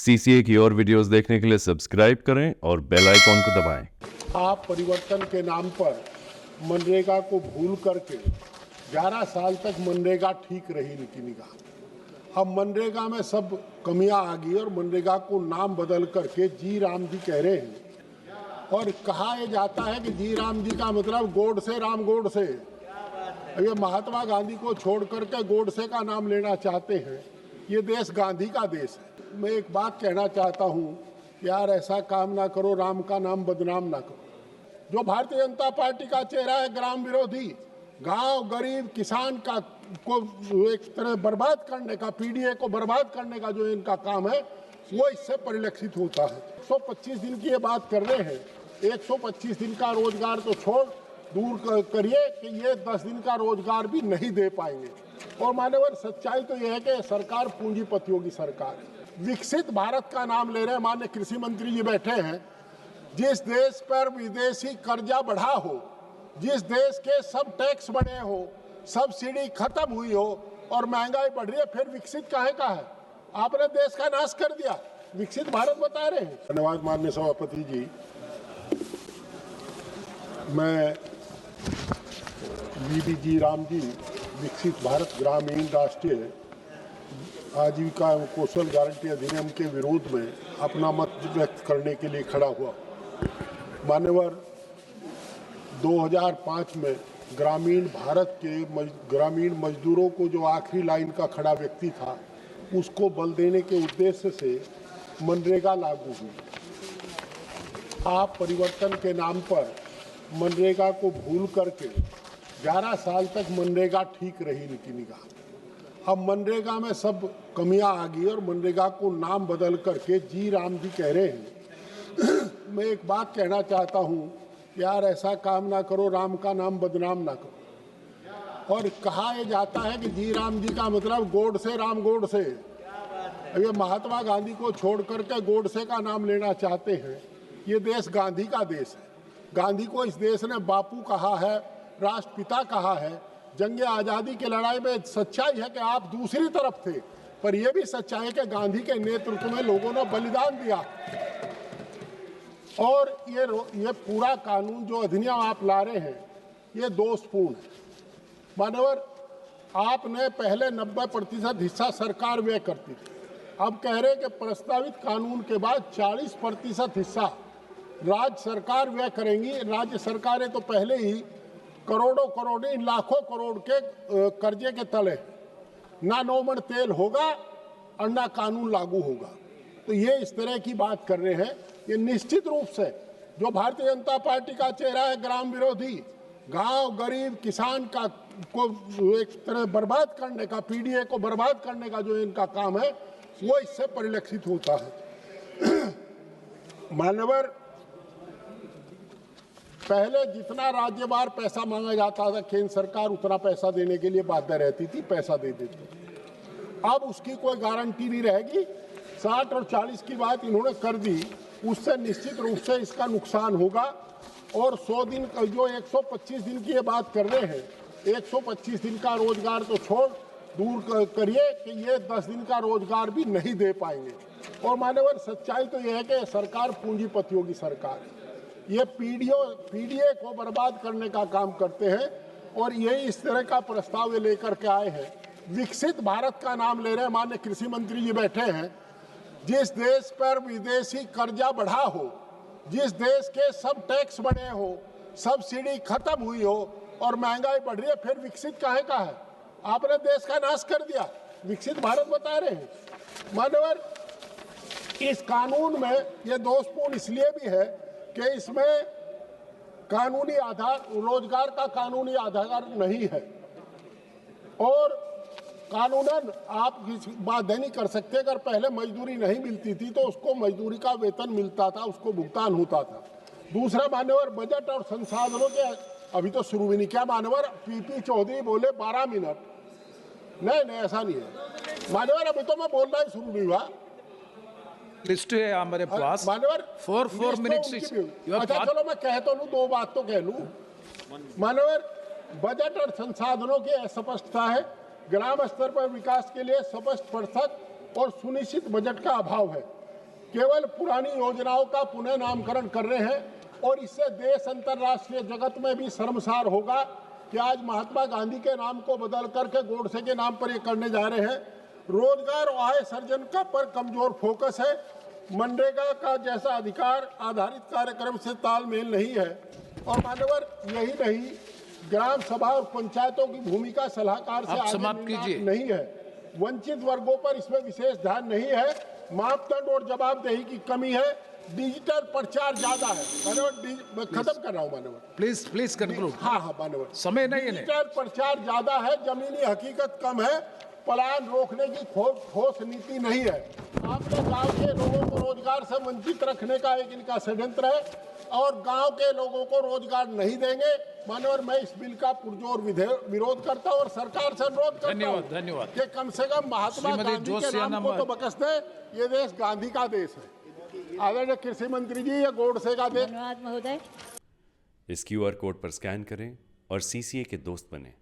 CCA की और videos देखने के लिए सब्सक्राइब करें और बेल आइकॉन को दबाएं। आप परिवर्तन के नाम पर मनरेगा को भूल करके 11 साल तक मनरेगा ठीक रही इनकी निगाह। अब मनरेगा में सब कमियां आ गई और मनरेगा को नाम बदल करके जी राम जी कह रहे हैं। और कहा यह जाता है कि जी राम जी का मतलब गोडसे राम गोडसे। ये महात्मा गांधी को छोड़ करके गोडसे का नाम लेना चाहते हैं। ये देश गांधी का देश है। मैं एक बात कहना चाहता हूँ, यार ऐसा काम ना करो, राम का नाम बदनाम ना करो। जो भारतीय जनता पार्टी का चेहरा है ग्राम विरोधी, गांव गरीब किसान का को एक तरह बर्बाद करने का, पीडीए को बर्बाद करने का जो इनका काम है वो इससे परिलक्षित होता है। 125 दिन की ये बात कर रहे हैं। 125 दिन का रोजगार तो छोड़ दूर करिए कि ये 10 दिन का रोजगार भी नहीं दे पाएंगे। और मान्यवर सच्चाई तो यह है कि सरकार पूंजीपतियों की सरकार है। विकसित भारत का नाम ले रहे हैं, माननीय कृषि मंत्री जी बैठे हैं। जिस देश पर विदेशी कर्जा बढ़ा हो, जिस देश के सब टैक्स बढ़े हो, सब्सिडी खत्म हुई हो और महंगाई बढ़ रही है, फिर विकसित काहे का है? आपने देश का नाश कर दिया, विकसित भारत बता रहे हैं। धन्यवाद माननीय सभापति जी। मैं जी राम जी विकसित भारत ग्रामीण राष्ट्रीय आजीविका एवं कौशल गारंटी अधिनियम के विरोध में अपना मत व्यक्त करने के लिए खड़ा हुआ। मान्यवर 2005 में ग्रामीण भारत के ग्रामीण मजदूरों को जो आखिरी लाइन का खड़ा व्यक्ति था, उसको बल देने के उद्देश्य से मनरेगा लागू हुई। आप परिवर्तन के नाम पर मनरेगा को भूल करके 11 साल तक मनरेगा ठीक रही इनकी निगाह। अब मनरेगा में सब कमियां आ गई और मनरेगा को नाम बदल करके जी राम जी कह रहे हैं। मैं एक बात कहना चाहता हूं, यार ऐसा काम ना करो, राम का नाम बदनाम ना करो। और कहा यह जाता है कि जी राम जी का मतलब गोडसे राम गोडसे। ये महात्मा गांधी को छोड़ करके गोडसे का नाम लेना चाहते हैं। ये देश गांधी का देश है। गांधी को इस देश ने बापू कहा है, राष्ट्रपिता कहा है। जंग आज़ादी की लड़ाई में सच्चाई है कि आप दूसरी तरफ थे, पर यह भी सच्चाई है कि गांधी के नेतृत्व में लोगों ने बलिदान दिया। और ये पूरा कानून जो अधिनियम आप ला रहे हैं, ये दोषपूर्ण है। मानवर, आपने पहले 90% हिस्सा सरकार व्यय करती थी। अब कह रहे हैं कि प्रस्तावित कानून के बाद 40% हिस्सा राज्य सरकार व्यय करेंगी। राज्य सरकारें तो पहले ही करोड़ों करोड़ इन लाखों करोड़ के कर्जे के तले, ना नौमण तेल होगा और ना कानून लागू होगा। तो ये इस तरह की बात कर रहे हैं। ये निश्चित रूप से जो भारतीय जनता पार्टी का चेहरा है ग्राम विरोधी, गांव गरीब किसान का को एक तरह बर्बाद करने का, पीडीए को बर्बाद करने का जो इनका काम है वो इससे परिलक्षित होता है। मान्यवर, पहले जितना राज्यवार पैसा मांगा जाता था, केंद्र सरकार उतना पैसा देने के लिए बाध्य रहती थी, पैसा दे देती थी। अब उसकी कोई गारंटी नहीं रहेगी। 60 और 40 की बात इन्होंने कर दी, उससे निश्चित रूप से इसका नुकसान होगा। और 100 दिन जो 125 दिन की ये बात कर रहे हैं, 125 दिन का रोजगार तो छोड़ दूर करिए कि ये 10 दिन का रोजगार भी नहीं दे पाएंगे। और मान्यवर सच्चाई तो यह है कि सरकार पूंजीपतियों की सरकार है। ये पीडीए को बर्बाद करने का काम करते हैं और यही इस तरह का प्रस्ताव लेकर के आए हैं। विकसित भारत का नाम ले रहे हैं, माननीय कृषि मंत्री जी बैठे हैं। जिस देश पर विदेशी कर्जा बढ़ा हो, जिस देश के सब टैक्स बढ़े हो, सब्सिडी खत्म हुई हो और महंगाई बढ़ रही है, फिर विकसित काहे का है? आपने देश का नाश कर दिया, विकसित भारत बता रहे हैं। मान्यवर, इस कानून में यह दोषपूर्ण इसलिए भी है कि इसमें कानूनी आधार, रोजगार का कानूनी आधार नहीं है। और कानूनन आप बाध्य नहीं कर सकते। अगर पहले मजदूरी नहीं मिलती थी तो उसको मजदूरी का वेतन मिलता था, उसको भुगतान होता था। दूसरा मान्यवर, बजट और संसाधनों के अभी तो शुरू भी नहीं किया। मान्यवर, पीपी चौधरी बोले 12 मिनट। नहीं, ऐसा नहीं है मान्यवर, अभी तो मैं बोलना ही शुरू नहीं हुआ। लिस्ट है हमारे पास। मान्यवर, 4 मिनट्स। अच्छा चलो मैं कह तो लूं, 2 बात तो कह लूं। मान्यवर, बजट और संसाधनों की अस्पष्टता है। ग्राम स्तर पर विकास के लिए स्पष्ट, प्रसक्त और सुनिश्चित बजट का अभाव है। केवल पुरानी योजनाओं का पुनः नामकरण कर रहे हैं और इससे देश अंतर्राष्ट्रीय जगत में भी शर्मसार होगा कि आज महात्मा गांधी के नाम को बदल करके गोडसे के नाम पर ये करने जा रहे हैं। रोजगार और आय सर्जन का पर कमजोर फोकस है। मनरेगा का जैसा अधिकार आधारित कार्यक्रम से तालमेल नहीं है और मान्यवर यही नहीं, ग्राम सभा और पंचायतों की भूमिका सलाहकार से आप आगे समाप्त निर्णायक कीजिए। नहीं है। वंचित वर्गों पर इसमें विशेष ध्यान नहीं है। मापदंड और जवाबदेही की कमी है। डिजिटल प्रचार ज्यादा है। मान्यवर मैं खत्म कर रहा हूँ मान्यवर। Please conclude. हाँ मान्यवर, समय नहीं है। डिजिटल प्रचार ज्यादा है, जमीनी हकीकत कम है, पलायन रोकने की ठोस नीति नहीं है। आपने गांव के लोगों को रोजगार से वंचित रखने का एक इनका षड्यंत्र है और गांव के लोगों को रोजगार नहीं देंगे। मान्यवर, मैं इस बिल का पुरजोर विरोध करता हूँ और सरकार से अनुरोध करता हूँ धन्यवाद। कि कम से कम महात्मा श्रीमती गांधी के जोशिया नाम को तो बकस दे। ये देश गांधी का देश है। आदरणीय कृषि मंत्री जी, ये गोडसे का देश। धन्यवाद महोदय। इस QR कोड पर स्कैन करें और CCA के दोस्त बने।